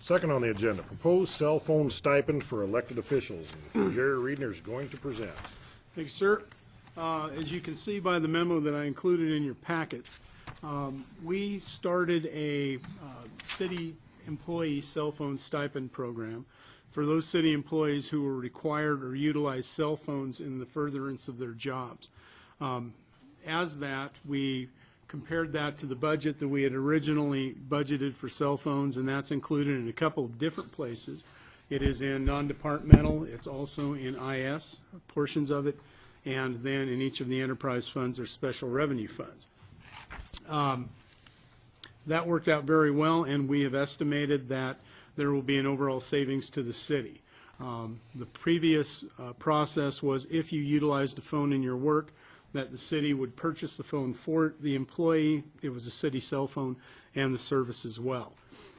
Second on the agenda, proposed cell phone stipend for elected officials. And Jerry Reedner is going to present. Thank you, sir. As you can see by the memo that I included in your packets, we started a city employee cell phone stipend program for those city employees who were required or utilized cell phones in the furtherance of their jobs. As that, we compared that to the budget that we had originally budgeted for cell phones, and that's included in a couple of different places. It is in non-departmental, it's also in IS, portions of it, and then in each of the enterprise funds or special revenue funds. That worked out very well, and we have estimated that there will be an overall savings to the city. The previous process was if you utilized a phone in your work, that the city would purchase the phone for the employee. It was a city cell phone and the service as well.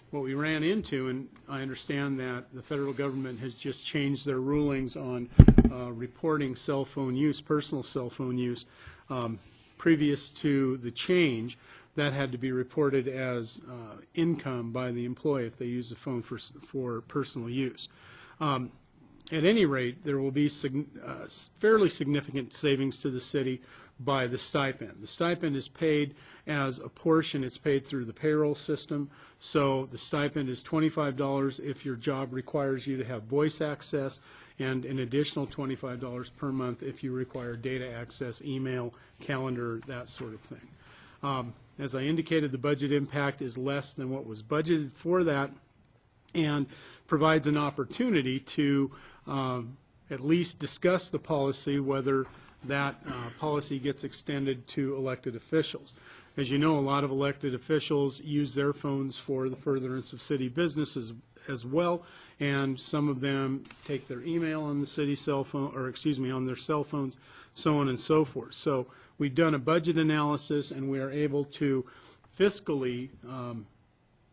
What we ran into, and I understand that the federal government has just changed their rulings on reporting cell phone use, personal cell phone use. Previous to the change, that had to be reported as income by the employee if they use the phone for personal use. At any rate, there will be fairly significant savings to the city by the stipend. The stipend is paid as a portion. It's paid through the payroll system. So the stipend is $25 if your job requires you to have voice access, and an additional $25 per month if you require data access, email, calendar, that sort of thing. As I indicated, the budget impact is less than what was budgeted for that, and provides an opportunity to at least discuss the policy, whether that policy gets extended to elected officials. As you know, a lot of elected officials use their phones for the furtherance of city businesses as well, and some of them take their email on the city cell phone, or excuse me, on their cell phones, so on and so forth. So we've done a budget analysis, and we are able to fiscally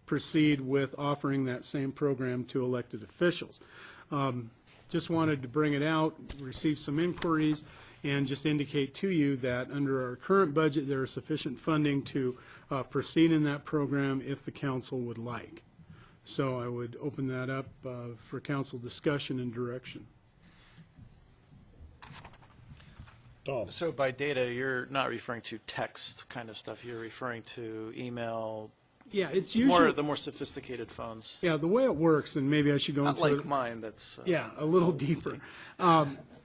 proceed with offering that same program to elected officials. Just wanted to bring it out, receive some inquiries, and just indicate to you that under our current budget there is sufficient funding to proceed in that program if the council would like. So I would open that up for council discussion and direction. Tom. So by data, you're not referring to text kind of stuff. You're referring to email. Yeah, it's usually The more sophisticated phones. Yeah, the way it works, and maybe I should go Not into like it. mine. That's Yeah, a little deeper.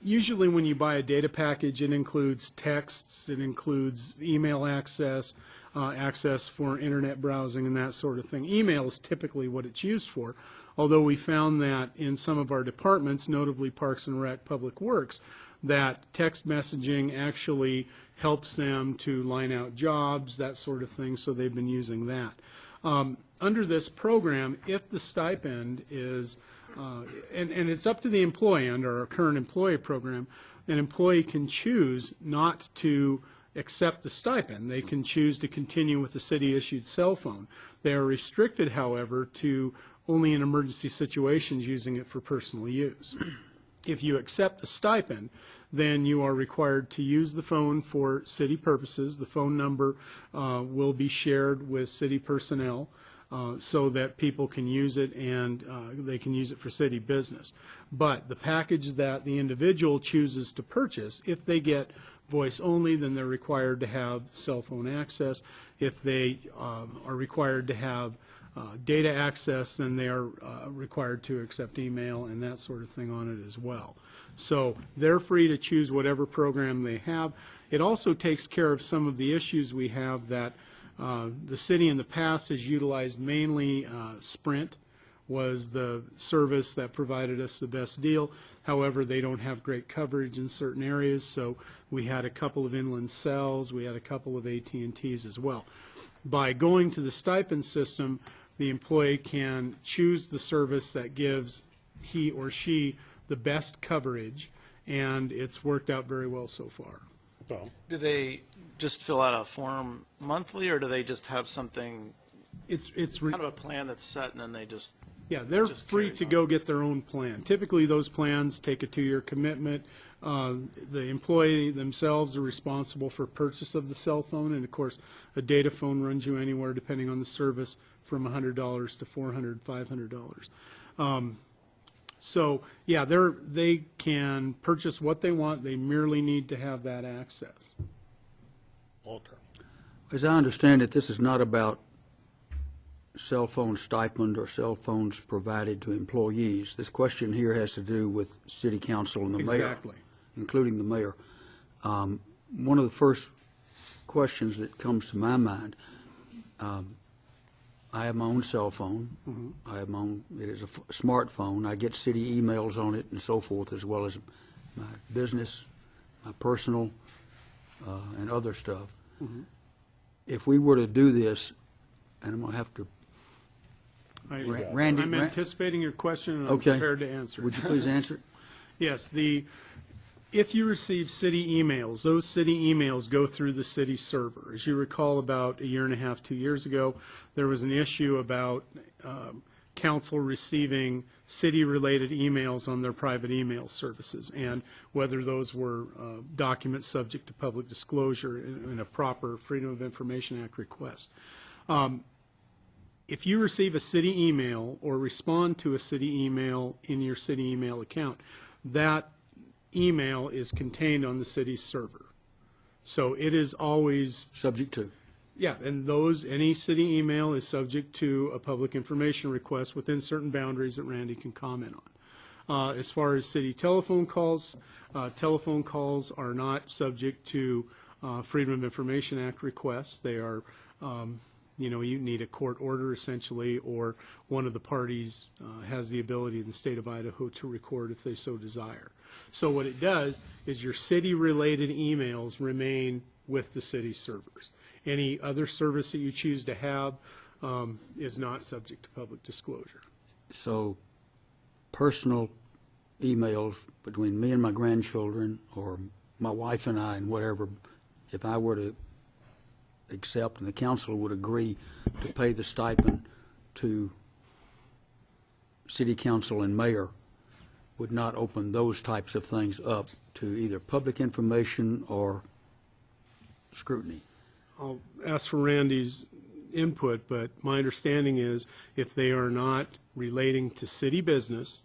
Usually when you buy a data package, it includes texts, it includes email access, access for internet browsing and that sort of thing. Email is typically what it's used for, although we found that in some of our departments, notably Parks and Rec, Public Works, that text messaging actually helps them to line out jobs, that sort of thing, so they've been using that. Under this program, if the stipend is, and it's up to the employee under our current employee program, an employee can choose not to accept the stipend. They can choose to continue with the city-issued cell phone. They are restricted, however, to only in emergency situations using it for personal use. If you accept the stipend, then you are required to use the phone for city purposes. The phone number will be shared with city personnel so that people can use it, and they can use it for city business. But the package that the individual chooses to purchase, if they get voice only, then they're required to have cell phone access. If they are required to have data access, then they are required to accept email and that sort of thing on it as well. So they're free to choose whatever program they have. It also takes care of some of the issues we have that the city in the past has utilized. Mainly Sprint was the service that provided us the best deal. However, they don't have great coverage in certain areas, so we had a couple of inland cells, we had a couple of AT&Ts as well. By going to the stipend system, the employee can choose the service that gives he or she the best coverage, and it's worked out very well so far. Tom. Do they just fill out a form monthly, or do they just have something, It's kind of a plan that's set, and then they just Yeah, they're just free carries to on. go get their own plan. Typically, those plans take a 2-year commitment. The employee themselves are responsible for purchase of the cell phone, and of course, a data phone runs you anywhere, depending on the service, from $100 to $400, $500. So, yeah, they can purchase what they want. They merely need to have that access. Walter. As I understand it, this is not about cell phone stipend or cell phones provided to employees. This question here has to do with city council and the mayor. Exactly. Including the mayor. One of the first questions that comes to my mind, I have my own cell phone. I have my own, it is a smartphone. I get city emails on it and so forth, as well as my business, my personal, and other stuff. If we were to do this, and I'm going to have to, Randy, I'm anticipating your question, and I'm okay, prepared to answer it. would you please answer it? Yes, if you receive city emails, those city emails go through the city server. As you recall, about a year and a half, 2 years ago, there was an issue about council receiving city-related emails on their private email services, and whether those were documents subject to public disclosure in a proper Freedom of Information Act request. If you receive a city email or respond to a city email in your city email account, that email is contained on the city's server. So it is always, Subject to. yeah, and any city email is subject to a public information request within certain boundaries that Randy can comment on. As far as city telephone calls are not subject to Freedom of Information Act requests. They are, you need a court order essentially, or one of the parties has the ability in the state of Idaho to record if they so desire. So what it does is your city-related emails remain with the city servers. Any other service that you choose to have is not subject to public disclosure. So personal emails between me and my grandchildren, or my wife and I, and whatever, if I were to accept and the council would agree to pay the stipend to city council and mayor, would not open those types of things up to either public information or scrutiny. I'll ask for Randy's input, but my understanding is if they are not relating to city business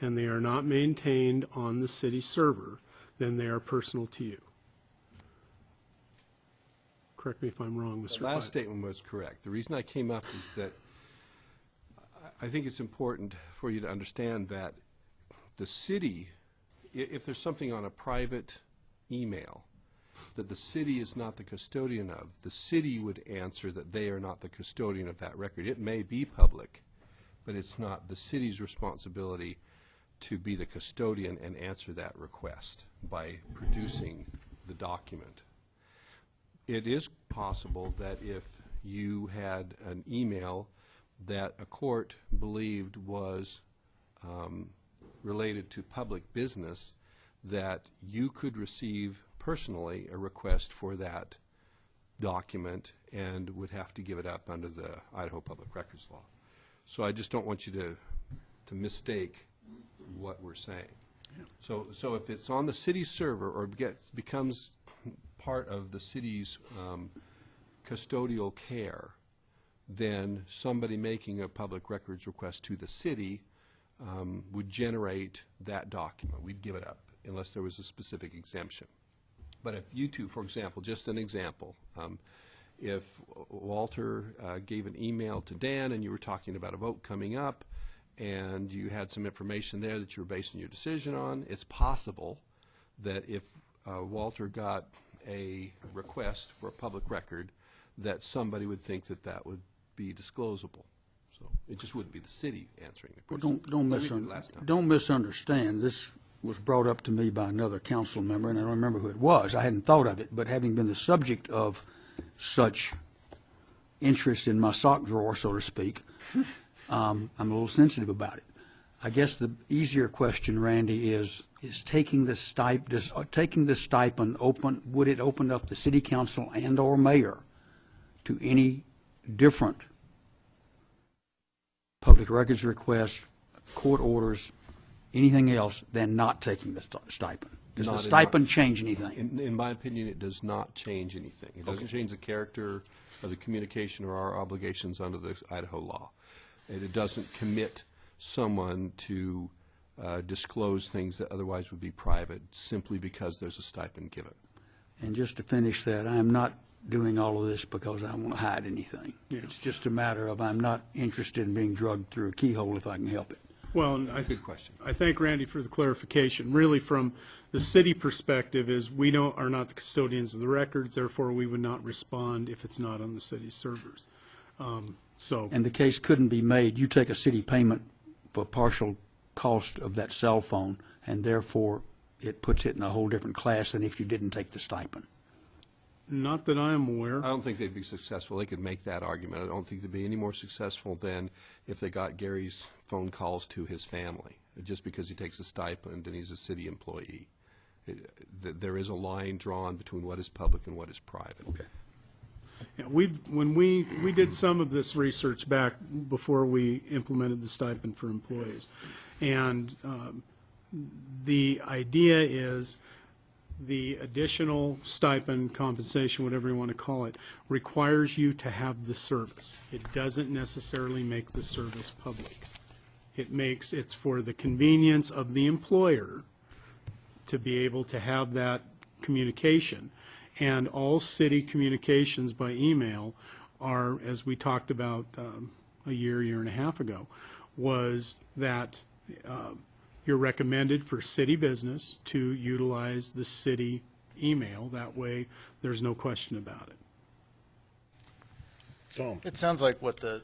and they are not maintained on the city server, then they are personal to you. Correct me if I'm wrong, Mr. The last Platt. statement was correct. The reason I came up is that I think it's important for you to understand that the city, if there's something on a private email that the city is not the custodian of, the city would answer that they are not the custodian of that record. It may be public, but it's not the city's responsibility to be the custodian and answer that request by producing the document. It is possible that if you had an email that a court believed was related to public business, that you could receive personally a request for that document and would have to give it up under the Idaho Public Records Law. So I just don't want you to mistake what we're saying. So if it's on the city server or becomes part of the city's custodial care, then somebody making a public records request to the city would generate that document. We'd give it up unless there was a specific exemption. But if you two, for example, just an example, if Walter gave an email to Dan and you were talking about a vote coming up and you had some information there that you were basing your decision on, it's possible that if Walter got a request for a public record, that somebody would think that that would be disclosable. So it just wouldn't be the city answering the Well, question. don't misunderstand. This was brought up to me by another council member, and I don't remember who it was. I hadn't thought of it, but having been the subject of such interest in my sock drawer, so to speak, I'm a little sensitive about it. I guess the easier question, Randy, is taking the stipend open, would it open up the city council and or mayor to any different public public records requests, court orders, anything else than not taking the stipend? Does the Not in stipend change anything? In my opinion, it does not change anything. It doesn't change the character of the communication or our obligations under the Idaho law. And it doesn't commit someone to disclose things that otherwise would be private simply because there's a stipend given. And just to finish that, I am not doing all of this because I want to hide anything. It's just a matter of I'm not interested in being drugged through a keyhole if I can help it. Well, and Good question. I thank Randy for the clarification. Really, from the city perspective, is we are not the custodians of the records, therefore we would not respond if it's not on the city's servers. So, And the case couldn't be made, you take a city payment for partial cost of that cell phone, and therefore it puts it in a whole different class than if you didn't take the stipend. not that I am aware. I don't think they'd be successful. They could make that argument. I don't think they'd be any more successful than if they got Gary's phone calls to his family, just because he takes a stipend and he's a city employee. There is a line drawn between what is public and what is private. Okay. Yeah, when we did some of this research back before we implemented the stipend for employees. And the idea is the additional stipend, compensation, whatever you want to call it, requires you to have the service. It doesn't necessarily make the service public. It's for the convenience of the employer to be able to have that communication. And all city communications by email are, as we talked about a year and a half ago, was that you're recommended for city business to utilize the city email. That way, there's no question about it. Tom? It sounds like what the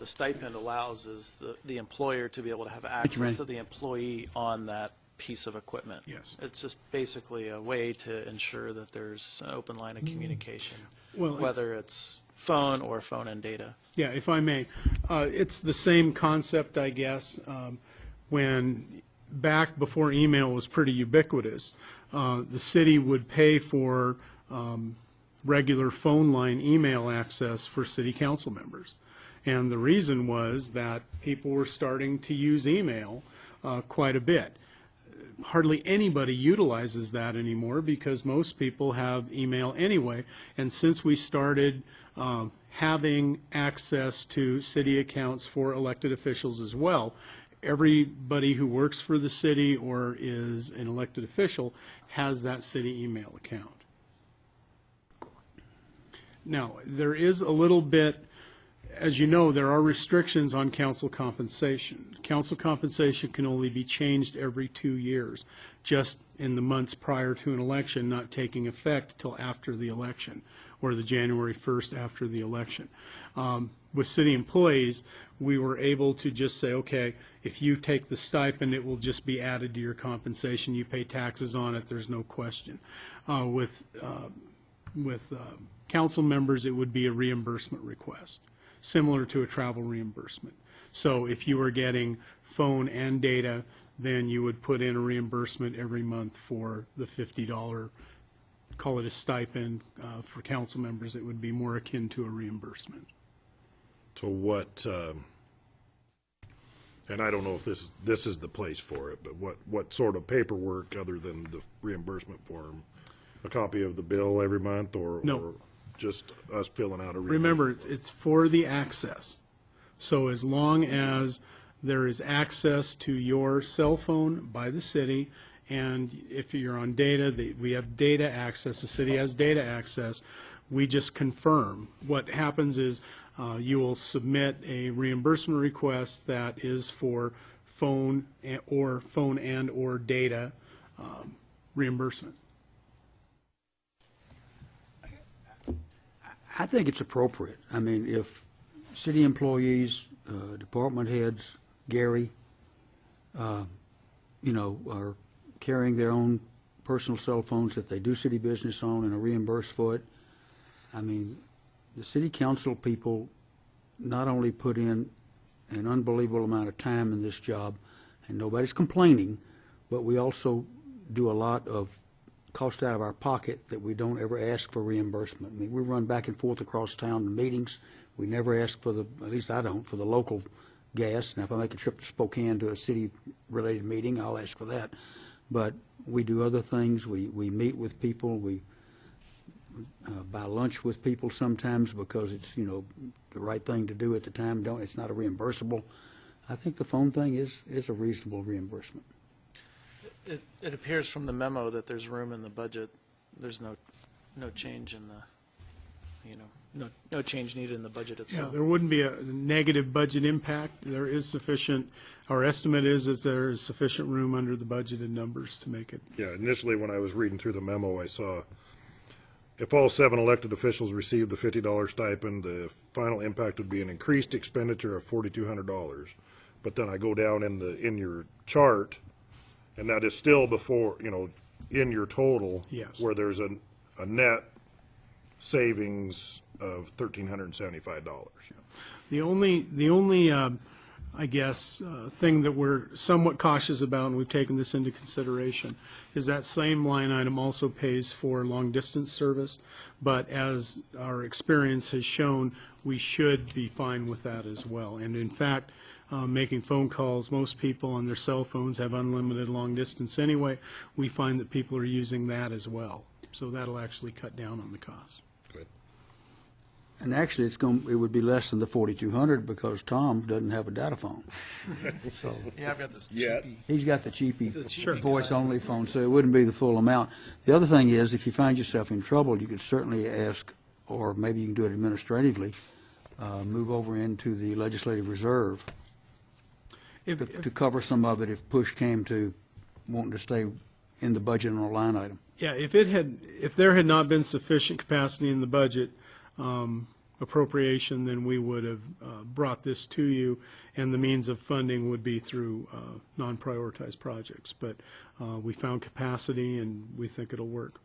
stipend allows is the employer to be able to have access to the employee on that piece of equipment. Yes. It's just basically a way to ensure that there's an open line of communication, Well, whether it's phone or phone and data. Yeah, if I may, it's the same concept, I guess. When back before email was pretty ubiquitous, the city would pay for regular phone line email access for city council members. And the reason was that people were starting to use email quite a bit. Hardly anybody utilizes that anymore because most people have email anyway. And since we started having access to city accounts for elected officials as well, everybody who works for the city or is an elected official has that city email account. Now, there is a little bit, as you know, there are restrictions on council compensation. Council compensation can only be changed every 2 years, just in the months prior to an election, not taking effect till after the election, or the January 1st after the election. With city employees, we were able to just say, okay, if you take the stipend, it will just be added to your compensation. You pay taxes on it, there's no question. With council members, it would be a reimbursement request, similar to a travel reimbursement. So if you were getting phone and data, then you would put in a reimbursement every month for the $50, call it a stipend. For council members, it would be more akin to a reimbursement. So what, and I don't know if this is the place for it, but what sort of paperwork other than the reimbursement form? A copy of the bill every month or? No. Or just us filling out a reimbursement? Remember, it's for the access. So as long as there is access to your cell phone by the city, and if you're on data, we have data access, the city has data access, we just confirm. What happens is you will submit a reimbursement request that is for phone and or data reimbursement. I think it's appropriate. I mean, if city employees, department heads, Gary, are carrying their own personal cell phones that they do city business on and are reimbursed for it, I mean, the city council people not only put in an unbelievable amount of time in this job, and nobody's complaining, but we also do a lot of cost out of our pocket that we don't ever ask for reimbursement. I mean, we run back and forth across town to meetings. We never ask for at least I don't, for the local gas. Now, if I make a trip to Spokane to a city-related meeting, I'll ask for that. But we do other things. We meet with people. We buy lunch with people sometimes because it's, the right thing to do at the time. It's not a reimbursable. I think the phone thing is a reasonable reimbursement. It appears from the memo that there's room in the budget. There's no change in the, no change needed in the budget Yeah, itself. there wouldn't be a negative budget impact. There is sufficient, our estimate is there is sufficient room under the budgeted numbers to make it. Yeah, initially, when I was reading through the memo, I saw if all 7 elected officials receive the $50 stipend, the final impact would be an increased expenditure of $4,200. But then I go down in your chart, and that is still before, in your total. Yes. Where there's a net savings of $1,375. The only I guess, thing that we're somewhat cautious about, and we've taken this into consideration, is that same line item also pays for long-distance service, but as our experience has shown, we should be fine with that as well. And in fact, making phone calls, most people on their cell phones have unlimited long-distance anyway. We find that people are using that as well. So that'll actually cut down on the cost. Good. And actually, it would be less than the 4,200 because Tom doesn't have a data phone. So Yeah, I've got this Yeah. cheapy. he's got the cheapy cheapy voice-only phone, so it wouldn't be the full amount. The other thing is, if you find yourself in trouble, you could certainly ask, or maybe you can do it administratively, move over into the legislative reserve to cover some of it if push came to wanting to stay in the budget on a line item. Yeah, if there had not been sufficient capacity in the budget appropriation, then we would have brought this to you, and the means of funding would be through non-prioritized projects. But we found capacity, and we think it'll work.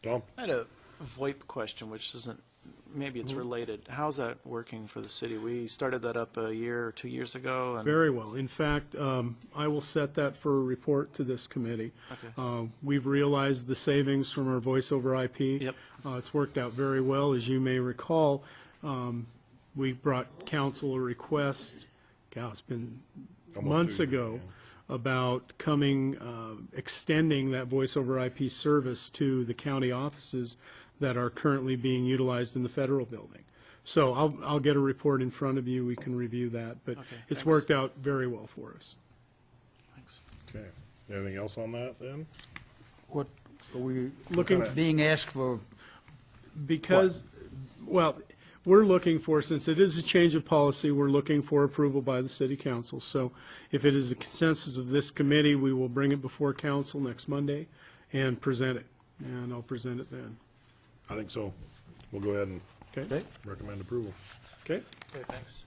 Tom? I had a VoIP question, which isn't, maybe it's related. How's that working for the city? We started that up a year or 2 years ago. And Very well. In fact, I will set that for a report to this committee. Okay. We've realized the savings from our voice over IP. Yep. It's worked out very well. As you may recall, we brought council a request, it's been Almost months 2 years, ago, about extending that voice over IP service to the county offices that are currently being utilized in the federal building. So I'll get a report in front of you. We can review that, but Okay, it's thanks. worked out very well for us. Thanks. Okay. Anything else on that then? What are we Looking, being asked for? because, well, we're looking for, since it is a change of policy, we're looking for approval by the city council. So if it is a consensus of this committee, we will bring it before council next Monday and present it, and I'll present it then. I think so. We'll go ahead and Okay? recommend approval. Okay? Okay, thanks.